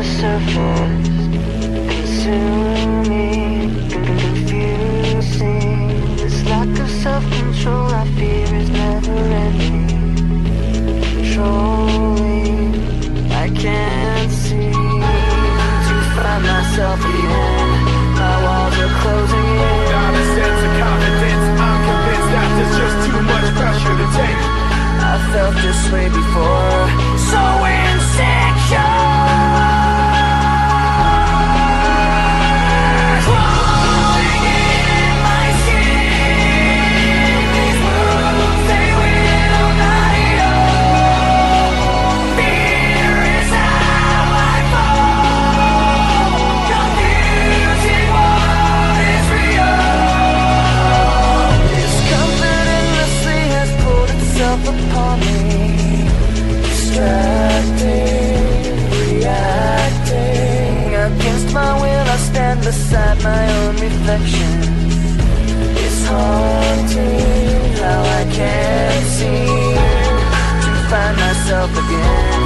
the surface, consuming, confusing. This lack of self-control I fear is never ending. Controlling, I can't seem to find myself again. My walls are closing in. Not a sense of confidence, I'm convinced that there's just too much pressure to take. I felt this way before, so insecure. Crawling in my skin, these wounds, they will not heal. Fear is how I fall, confusing what is real. Discomfort endlessly has pulled itself upon me. Distracting, reacting. Against my will I stand beside my own reflection. It's haunting how I can't seem to find myself again.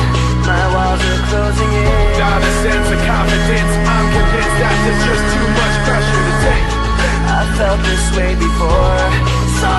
My walls are closing in. Not a sense of confidence, I'm convinced that there's just too much pressure to take. I felt this way before, so